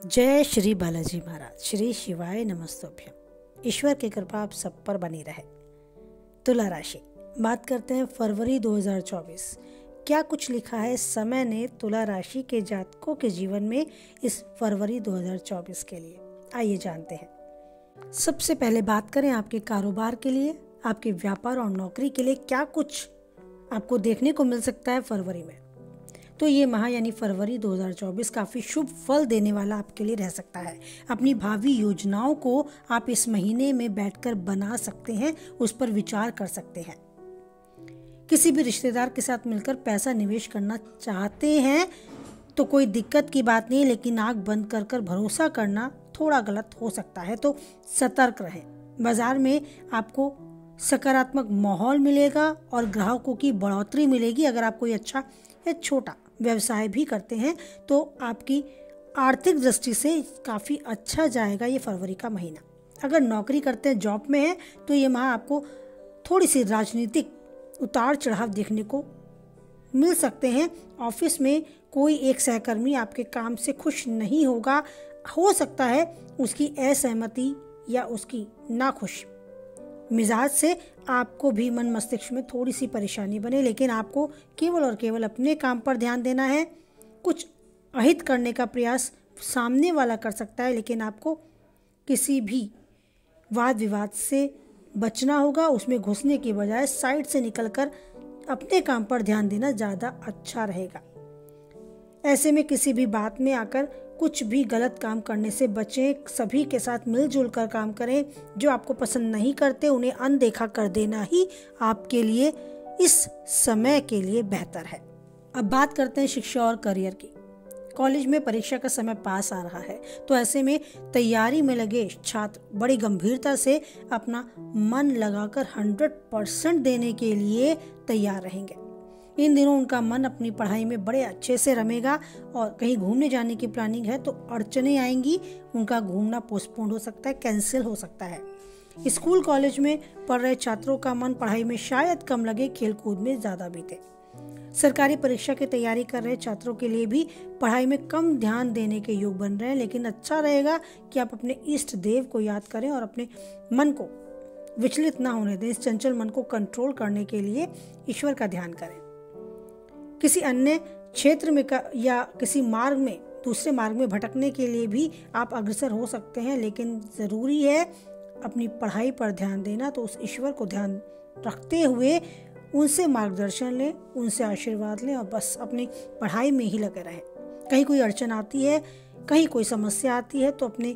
जय श्री बालाजी महाराज। श्री शिवाय नमस्तुभ्यम। ईश्वर की कृपा आप सब पर बनी रहे। तुला राशि, बात करते हैं फरवरी 2024। क्या कुछ लिखा है समय ने तुला राशि के जातकों के जीवन में इस फरवरी 2024 के लिए, आइए जानते हैं। सबसे पहले बात करें आपके कारोबार के लिए, आपके व्यापार और नौकरी के लिए क्या कुछ आपको देखने को मिल सकता है फरवरी में। तो ये माह यानी फरवरी 2024 काफ़ी शुभ फल देने वाला आपके लिए रह सकता है। अपनी भावी योजनाओं को आप इस महीने में बैठकर बना सकते हैं, उस पर विचार कर सकते हैं। किसी भी रिश्तेदार के साथ मिलकर पैसा निवेश करना चाहते हैं तो कोई दिक्कत की बात नहीं, लेकिन आंख बंद कर भरोसा करना थोड़ा गलत हो सकता है, तो सतर्क रहें। बाजार में आपको सकारात्मक माहौल मिलेगा और ग्राहकों की बढ़ोतरी मिलेगी। अगर आप कोई अच्छा या छोटा व्यवसाय भी करते हैं तो आपकी आर्थिक दृष्टि से काफ़ी अच्छा जाएगा ये फरवरी का महीना। अगर नौकरी करते हैं, जॉब में है, तो ये माह आपको थोड़ी सी राजनीतिक उतार चढ़ाव देखने को मिल सकते हैं। ऑफिस में कोई एक सहकर्मी आपके काम से खुश नहीं होगा, हो सकता है उसकी असहमति या उसकी नाखुश मिजाज से आपको भी मन मस्तिष्क में थोड़ी सी परेशानी बने, लेकिन आपको केवल और केवल अपने काम पर ध्यान देना है। कुछ अहित करने का प्रयास सामने वाला कर सकता है, लेकिन आपको किसी भी वाद विवाद से बचना होगा। उसमें घुसने की बजाय साइड से निकलकर अपने काम पर ध्यान देना ज़्यादा अच्छा रहेगा। ऐसे में किसी भी बात में आकर कुछ भी गलत काम करने से बचें। सभी के साथ मिलजुल कर काम करें। जो आपको पसंद नहीं करते उन्हें अनदेखा कर देना ही आपके लिए इस समय के लिए बेहतर है। अब बात करते हैं शिक्षा और करियर की। कॉलेज में परीक्षा का समय पास आ रहा है, तो ऐसे में तैयारी में लगे छात्र बड़ी गंभीरता से अपना मन लगाकर 100% देने के लिए तैयार रहेंगे। इन दिनों उनका मन अपनी पढ़ाई में बड़े अच्छे से रमेगा और कहीं घूमने जाने की प्लानिंग है तो अड़चनें आएंगी। उनका घूमना पोस्टपोन हो सकता है, कैंसिल हो सकता है। स्कूल कॉलेज में पढ़ रहे छात्रों का मन पढ़ाई में शायद कम लगे, खेलकूद में ज़्यादा बीते। सरकारी परीक्षा की तैयारी कर रहे छात्रों के लिए भी पढ़ाई में कम ध्यान देने के योग बन रहे हैं, लेकिन अच्छा रहेगा कि आप अपने इष्ट देव को याद करें और अपने मन को विचलित ना होने दें। इस चंचल मन को कंट्रोल करने के लिए ईश्वर का ध्यान करें। किसी अन्य क्षेत्र में या किसी मार्ग में, दूसरे मार्ग में भटकने के लिए भी आप अग्रसर हो सकते हैं, लेकिन ज़रूरी है अपनी पढ़ाई पर ध्यान देना। तो उस ईश्वर को ध्यान रखते हुए उनसे मार्गदर्शन लें, उनसे आशीर्वाद लें और बस अपनी पढ़ाई में ही लगे रहें। कहीं कोई अड़चन आती है, कहीं कोई समस्या आती है तो अपने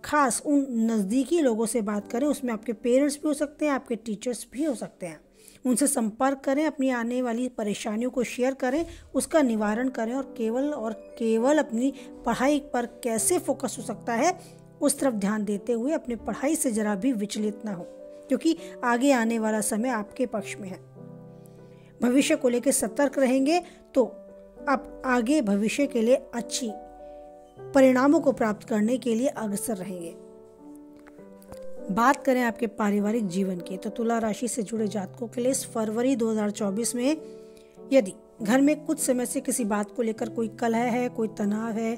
खास उन नज़दीकी लोगों से बात करें। उसमें आपके पेरेंट्स भी हो सकते हैं, आपके टीचर्स भी हो सकते हैं। उनसे संपर्क करें, अपनी आने वाली परेशानियों को शेयर करें, उसका निवारण करें और केवल अपनी पढ़ाई पर कैसे फोकस हो सकता है उस तरफ ध्यान देते हुए अपनी पढ़ाई से जरा भी विचलित ना हो, क्योंकि आगे आने वाला समय आपके पक्ष में है। भविष्य को लेकर सतर्क रहेंगे तो आप आगे भविष्य के लिए अच्छी परिणामों को प्राप्त करने के लिए अग्रसर रहेंगे। बात करें आपके पारिवारिक जीवन की, तो तुला राशि से जुड़े जातकों के लिए इस फरवरी 2024 में यदि घर में कुछ समय से किसी बात को लेकर कोई कलह है, कोई तनाव है,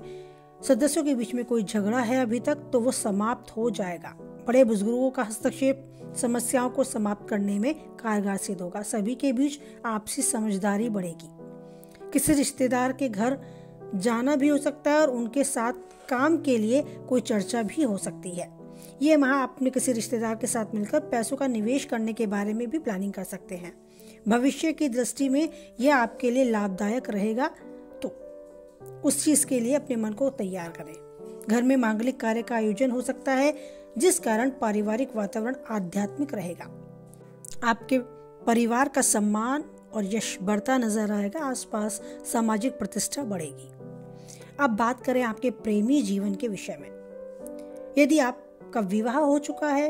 सदस्यों के बीच में कोई झगड़ा है अभी तक, तो वो समाप्त हो जाएगा। बड़े बुजुर्गों का हस्तक्षेप समस्याओं को समाप्त करने में कारगर सिद्ध होगा। सभी के बीच आपसी समझदारी बढ़ेगी। किसी रिश्तेदार के घर जाना भी हो सकता है और उनके साथ काम के लिए कोई चर्चा भी हो सकती है। ये माह आप अपने किसी रिश्तेदार के साथ मिलकर पैसों का निवेश करने के बारे में भी प्लानिंग कर सकते हैं। भविष्य की दृष्टि में यह आपके लिए लाभदायक रहेगा, तो उस चीज के लिए अपने मन को तैयार करें। घर में मांगलिक कार्य का आयोजन हो सकता है, जिस कारण पारिवारिक वातावरण आध्यात्मिक रहेगा। आपके परिवार का सम्मान और यश बढ़ता नजर आएगा। आसपास सामाजिक प्रतिष्ठा बढ़ेगी। अब बात करें आपके प्रेमी जीवन के विषय में। यदि आपका विवाह हो चुका है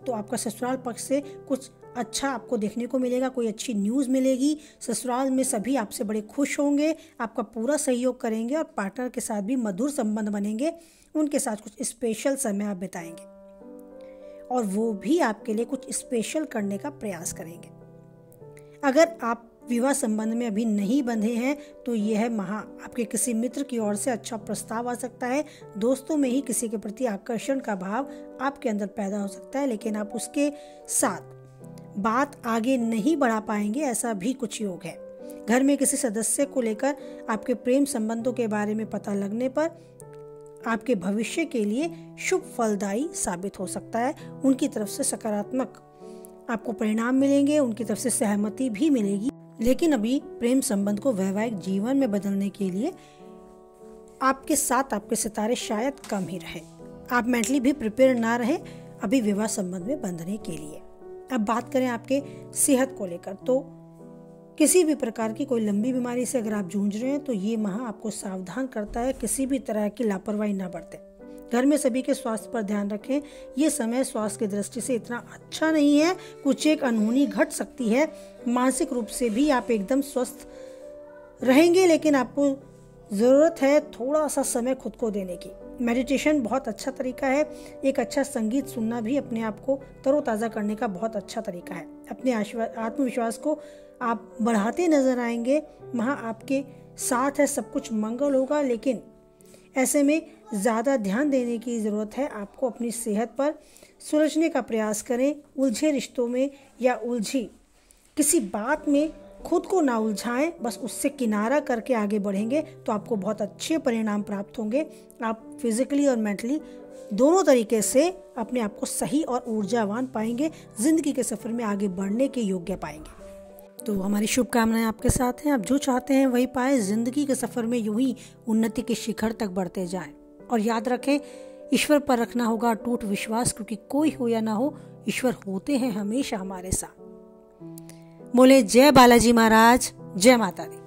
तो आपका ससुराल पक्ष से कुछ अच्छा आपको देखने को मिलेगा, कोई अच्छी न्यूज़ मिलेगी। ससुराल में सभी आपसे बड़े खुश होंगे, आपका पूरा सहयोग करेंगे और पार्टनर के साथ भी मधुर संबंध बनेंगे। उनके साथ कुछ स्पेशल समय आप बिताएंगे और वो भी आपके लिए कुछ स्पेशल करने का प्रयास करेंगे। अगर आप विवाह संबंध में अभी नहीं बंधे हैं तो यह माह आपके किसी मित्र की ओर से अच्छा प्रस्ताव आ सकता है। दोस्तों में ही किसी के प्रति आकर्षण का भाव आपके अंदर पैदा हो सकता है, लेकिन आप उसके साथ बात आगे नहीं बढ़ा पाएंगे, ऐसा भी कुछ योग है। घर में किसी सदस्य को लेकर आपके प्रेम संबंधों के बारे में पता लगने पर आपके भविष्य के लिए शुभ फलदायी साबित हो सकता है। उनकी तरफ से सकारात्मक आपको परिणाम मिलेंगे, उनकी तरफ से सहमति भी मिलेगी, लेकिन अभी प्रेम संबंध को वैवाहिक जीवन में बदलने के लिए आपके साथ आपके सितारे शायद कम ही रहे। आप मेंटली भी प्रिपेयर ना रहे अभी विवाह संबंध में बंधने के लिए। अब बात करें आपके सेहत को लेकर, तो किसी भी प्रकार की कोई लंबी बीमारी से अगर आप जूझ रहे हैं तो ये माह आपको सावधान करता है, किसी भी तरह की लापरवाही ना बरतें। घर में सभी के स्वास्थ्य पर ध्यान रखें। ये समय स्वास्थ्य की दृष्टि से इतना अच्छा नहीं है, कुछ एक अनहोनी घट सकती है। मानसिक रूप से भी आप एकदम स्वस्थ रहेंगे, लेकिन आपको ज़रूरत है थोड़ा सा समय खुद को देने की। मेडिटेशन बहुत अच्छा तरीका है। एक अच्छा संगीत सुनना भी अपने आप को तरोताज़ा करने का बहुत अच्छा तरीका है। अपने आत्मविश्वास को आप बढ़ाते नजर आएंगे। वहाँ आपके साथ है, सब कुछ मंगल होगा, लेकिन ऐसे में ज़्यादा ध्यान देने की ज़रूरत है। आपको अपनी सेहत पर सुलझने का प्रयास करें। उलझे रिश्तों में या उलझी किसी बात में खुद को ना उलझाएं, बस उससे किनारा करके आगे बढ़ेंगे तो आपको बहुत अच्छे परिणाम प्राप्त होंगे। आप फिजिकली और मेंटली दोनों तरीके से अपने आप को सही और ऊर्जावान पाएंगे, जिंदगी के सफ़र में आगे बढ़ने के योग्य पाएंगे। तो हमारी शुभकामनाएं आपके साथ हैं। आप जो चाहते हैं वही पाए, जिंदगी के सफ़र में यूं ही उन्नति के शिखर तक बढ़ते जाएं। और याद रखें, ईश्वर पर रखना होगा अटूट विश्वास, क्योंकि कोई हो या ना हो, ईश्वर होते हैं हमेशा हमारे साथ। बोले जय बालाजी महाराज, जय माता दी।